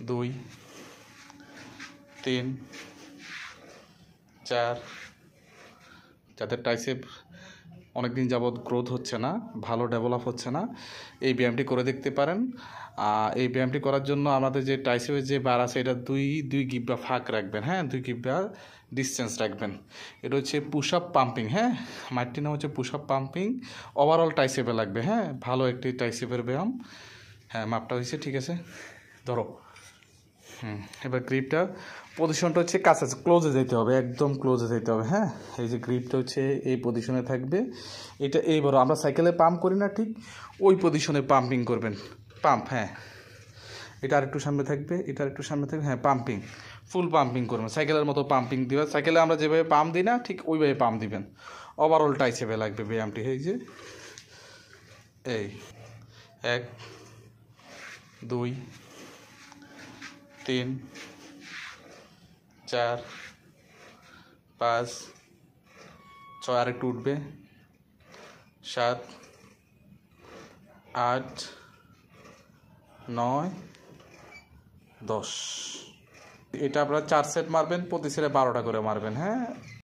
2 3 4 যাদের ট্রাইসেপ অনেকদিন যাবৎ গ্রোথ হচ্ছে না, ভালো ডেভেলপ হচ্ছে না, এই ব্যায়ামটি করে দেখতে পারেন। এই ব্যায়ামটি করার জন্য আমাদের যে ট্রাইসেপের যে বার আছে এটা দুই গিব্বা ফাঁক রাখবেন, হ্যাঁ, 2 গিব্বা ডিস্টেন্স রাখবেন। এটা হচ্ছে পুশ আপ পাম্পিং, হ্যাঁ, মাইটটির নাম হচ্ছে পুশ আপ পাম্পিং। ওভারঅল ট্রাইসেপে লাগবে, হ্যাঁ, ভালো একটি ট্রাইসেপের ব্যায়াম। হ্যাঁ, মাপটা হয়েছে, ঠিক আছে, ধরো। এবার গ্রিপটা পজিশনটা হচ্ছে কাছাকাছি, ক্লোজে যেতে হবে, একদম ক্লোজে যেতে হবে, হ্যাঁ। এই যে গ্রিপটা হচ্ছে এই পজিশনে থাকবে, এটা এইবারও আমরা সাইকেলে পাম্প করি না, ঠিক ওই পজিশনে পাম্পিং করবেন, পাম্প, হ্যাঁ। এটা আরেকটু সামনে থাকবে, এটা আরেকটু সামনে থাকবে, হ্যাঁ, পাম্পিং, ফুল পাম্পিং করবেন, সাইকেলের মতো পাম্পিং দিবেন। সাইকেলে আমরা যেভাবে পাম্প দিই না, ঠিক ওইভাবে পাম্প দিবেন। ওভারঅল ট্রাইসেপে লাগবে ব্যায়ামটি। এই যে এই 1 2 3 4 5 6, আরেকটু উঠবে, 7 8 9 10। এটা আপনারা 4 সেট মারবেন, প্রতি সেটে 12টা করে মারবেন, হ্যাঁ।